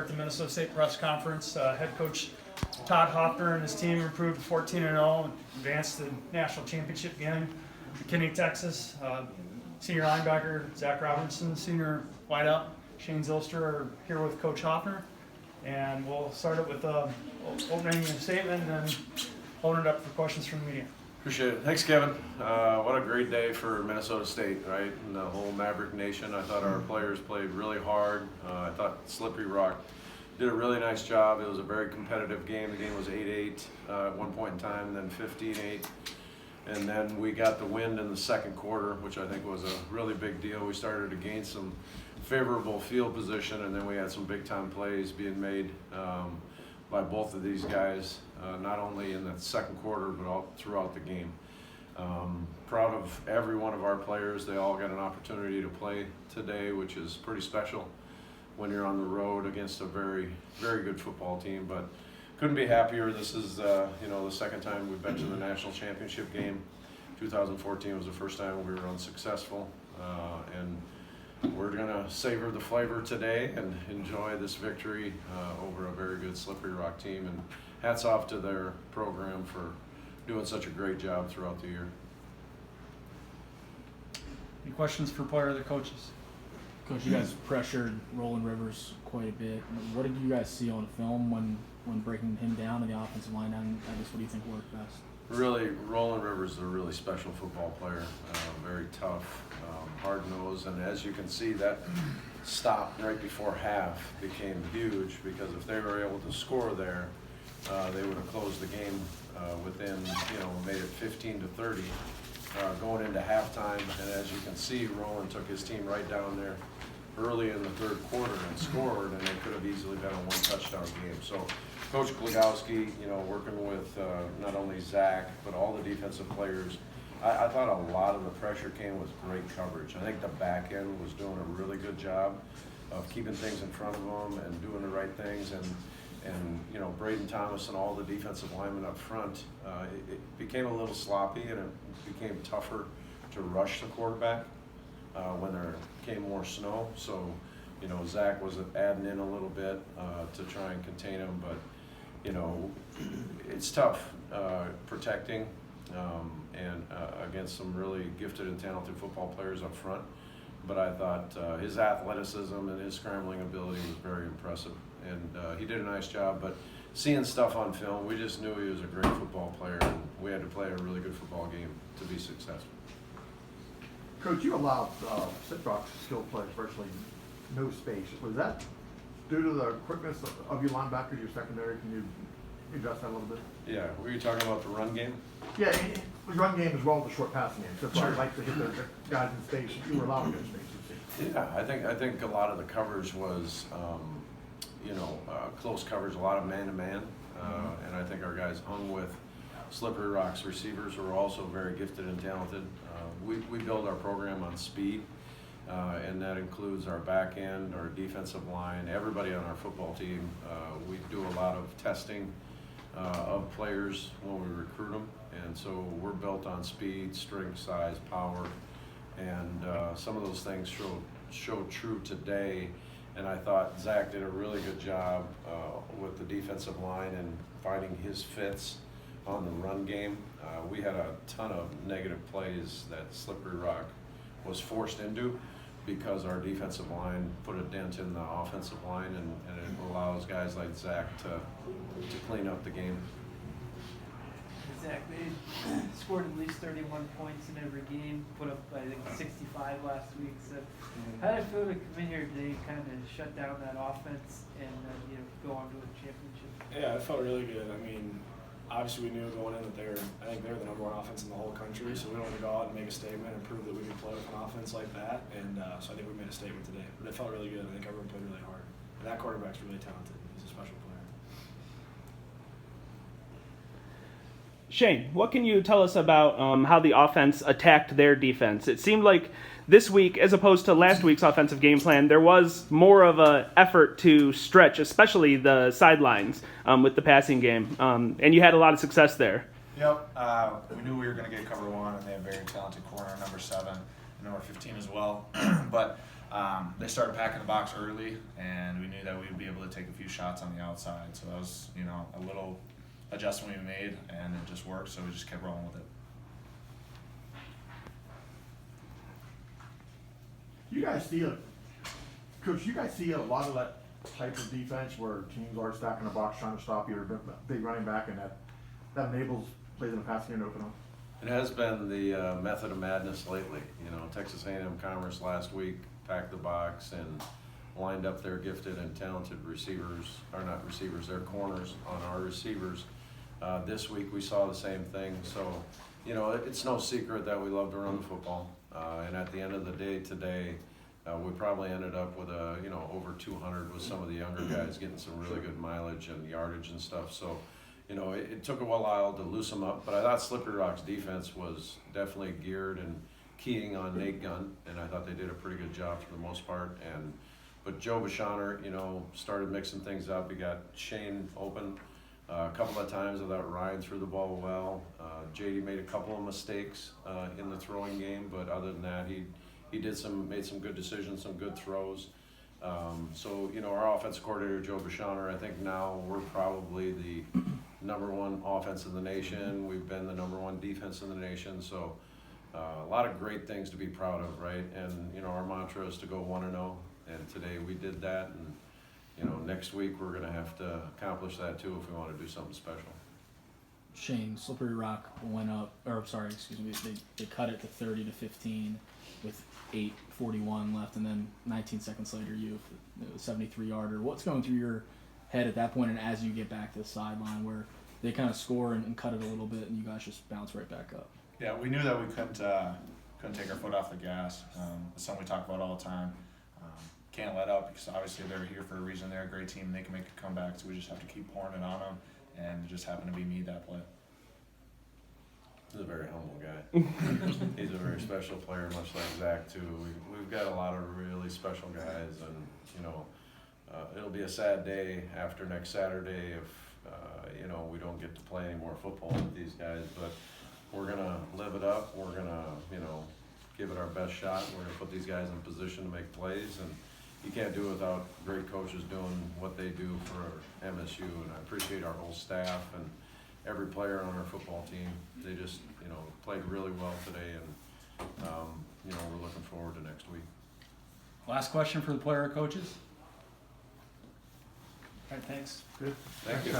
at the Minnesota State press conference. Head coach Todd Hoffner and his team improved to 14-0, advanced to the national championship game. McKinney, Texas. Senior linebacker Zach Robertson, senior wideout Shane Zylstra are here with Coach Hoffner. And we'll start it with opening statement and then open it up for questions from the media. Appreciate it. Thanks, Kevin. What a great day for Minnesota State, right? And the whole Maverick Nation. I thought our players played really hard. I thought Slippery Rock did a really nice job. It was a very competitive game. The game was 8-8 at one point in time, then 15-8. And then we got the win in the second quarter, which I think was a really big deal. We started to gain some favorable field position, and then we had some big-time plays being made by both of these guys, not only in the second quarter, but all throughout the game. Proud of every one of our players. They all got an opportunity to play today, which is pretty special when you're on the road against a very, very good football team. But couldn't be happier. This is the second time we've been to the national championship game. 2014 was the first time we were unsuccessful, and we're going to savor the flavor today and enjoy this victory over a very good Slippery Rock team. And hats off to their program for doing such a great job throughout the year. Any questions for player or the coaches? Coach, you guys pressured Roland Rivers quite a bit. What did you guys see on film when breaking him down in the offensive line? And I guess what do you think worked best? Really, Roland Rivers is a really special football player, very tough, hard-nosed, and as you can see, that stop right before half became huge because if they were able to score there, they would have closed the game within, made it 15-30 going into halftime. And as you can see, Roland took his team right down there early in the third quarter and scored, and it could have easily been a one-touchdown game. So Coach Glagowski, working with not only Zach, but all the defensive players, I thought a lot of the pressure came with great coverage. I think the back end was doing a really good job of keeping things in front of them and doing the right things. And Braden Thomas and all the defensive linemen up front, it became a little sloppy, and it became tougher to rush the quarterback when there came more snow. So, Zach was adding in a little bit to try and contain him, but it's tough protecting and against some really gifted and talented football players up front. But I thought his athleticism and his scrambling ability was very impressive, and he did a nice job. But seeing stuff on film, we just knew he was a great football player, and we had to play a really good football game to be successful. Coach, you allowed Citrox skilled players virtually no space. Was that due to the quickness of your linebacker, your secondary? Can you address that a little bit? Yeah, were you talking about the run game? Yeah, the run game as well as the short passing game. So Sure. I'd like to hit the guys in space. You were allowing good space. Yeah, I think a lot of the coverage was, close coverage, a lot of man-to-man, and I think our guys hung with Slippery Rock's receivers, who are also very gifted and talented. We build our program on speed, and that includes our back end, our defensive line, everybody on our football team. We do a lot of testing of players when we recruit them, and so we're built on speed, strength, size, power, and some of those things show true today. And I thought Zach did a really good job with the defensive line and finding his fits on the run game. We had a ton of negative plays that Slippery Rock was forced into because our defensive line put a dent in the offensive line, and it allows guys like Zach to clean up the game. Zach, they scored at least 31 points in every game, put up, I think, 65 last week. So how did it feel to come in here today and kind of shut down that offense and go on to a championship? Yeah, it felt really good. I mean, obviously we knew going in that I think they're the number one offense in the whole country, so we wanted to go out and make a statement and prove that we could play with an offense like that, and so I think we made a statement today. But it felt really good. I think everyone played really hard. And that quarterback's really talented. He's a special player. Shane, what can you tell us about how the offense attacked their defense? It seemed like this week, as opposed to last week's offensive game plan, there was more of an effort to stretch, especially the sidelines with the passing game, and you had a lot of success there. Yep, we knew we were going to get cover one, and they have a very talented corner, number 7, and number 15 as well. But they started packing the box early, and we knew that we'd be able to take a few shots on the outside. So that was, a little adjustment we made, and it just worked. So we just kept rolling with it. Coach, you guys see a lot of that type of defense where teams are stacking the box trying to stop your big running back, and that enables plays in the passing game to open up? It has been the method of madness lately. Texas A&M Commerce last week packed the box and lined up their gifted and talented receivers, or not receivers, their corners on our receivers. This week we saw the same thing. So, it's no secret that we love to run the football. And at the end of the day today, we probably ended up with over 200 with some of the younger guys getting some really good mileage and yardage and stuff. So, it took a while to loosen them up, but I thought Slippery Rock's defense was definitely geared and keying on Nate Gunn, and I thought they did a pretty good job for the most part. But Joe Bashauner, started mixing things up. He got Shane open a couple of times without Ryan threw the ball well. JD made a couple of mistakes in the throwing game, but other than that, he made some good decisions, some good throws. So our offensive coordinator Joe Bashauner, I think now we're probably the #1 offense in the nation. We've been the #1 defense in the nation. So a lot of great things to be proud of, right? And our mantra is to go 1-0, and today we did that. And next week we're going to have to accomplish that too if we want to do something special. Shane, Slippery Rock went up, they cut it to 30-15 with 8:41 left, and then 19 seconds later you have a 73-yarder. What's going through your head at that point, and as you get back to the sideline where they kind of score and cut it a little bit, and you guys just bounce right back up? Yeah, we knew that we couldn't take our foot off the gas. It's something we talk about all the time. Can't let up, because obviously they're here for a reason. They're a great team. They can make a comeback, so we just have to keep pouring it on them, and it just happened to be me that play. He's a very humble guy. He's a very special player, much like Zach too. We've got a lot of really special guys, and it'll be a sad day after next Saturday if we don't get to play any more football with these guys. But we're gonna live it up. We're gonna give it our best shot. We're gonna put these guys in position to make plays, and you can't do it without great coaches doing what they do for MSU. And I appreciate our whole staff and every player on our football team. They just played really well today, and we're looking forward to next week. Last question for the player or coaches? All right, thanks. Good. Thank you.